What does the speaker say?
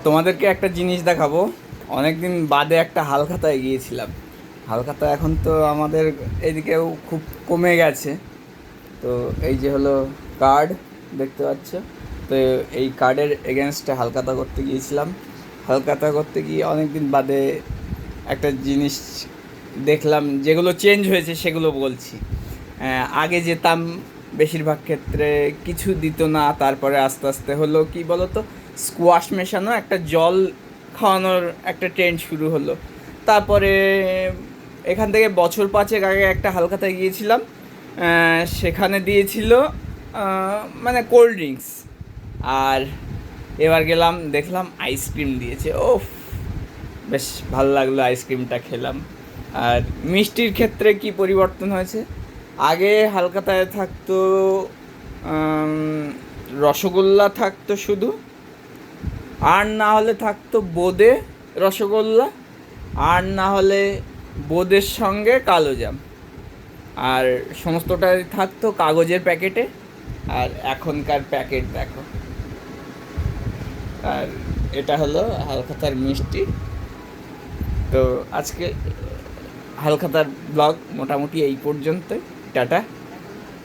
তোমাদেরকে একটা জিনিস দেখাবো। অনেক দিন বাদে একটা হালখাতায় গিয়েছিলাম। হালখাতা এখন তো আমাদের এদিকেও খুব কমে গেছে। তো এই যে হলো কার্ড, দেখতে পাচ্ছ। তো এই কার্ডের এগেনস্টে হালখাতা করতে গিয়েছিলাম। হালখাতা করতে গিয়ে অনেক দিন বাদে একটা জিনিস দেখলাম, যেগুলো চেঞ্জ হয়েছে সেগুলো বলছি। আগে যেতাম, বেশিরভাগ ক্ষেত্রে কিছু দিত না, তারপরে আস্তে আস্তে হলো কি বলতো, স্কোয়াশ মেশানো একটা জল খাওয়ানোর একটা ট্রেন্ড শুরু হলো। তারপরে এখান থেকে বছর পাঁচেক আগে একটা হালখাতায় গিয়েছিলাম। সেখানে দিয়েছিল মানে কোল্ড ড্রিঙ্কস। আর এবার গেলাম, দেখলাম আইসক্রিম দিয়েছে। ও, বেশ ভালো লাগলো, আইসক্রিমটা খেলাম। আর মিষ্টির ক্ষেত্রে কি পরিবর্তন হয়েছে, আগে হালখাতায় থাকতো আম, রসগোল্লা থাকতো শুধু, আর না হলে থাকতো বোঁদে রসগোল্লা, আর না হলে বোঁদের সঙ্গে কালোজাম। আর সমস্তটাই থাকতো কাগজের প্যাকেটে। আর এখনকার প্যাকেট দেখো। আর এটা হলো হালখাতার মিষ্টি। তো আজকে হালখাতার ব্লগ মোটামুটি এই পর্যন্তই। টাটা।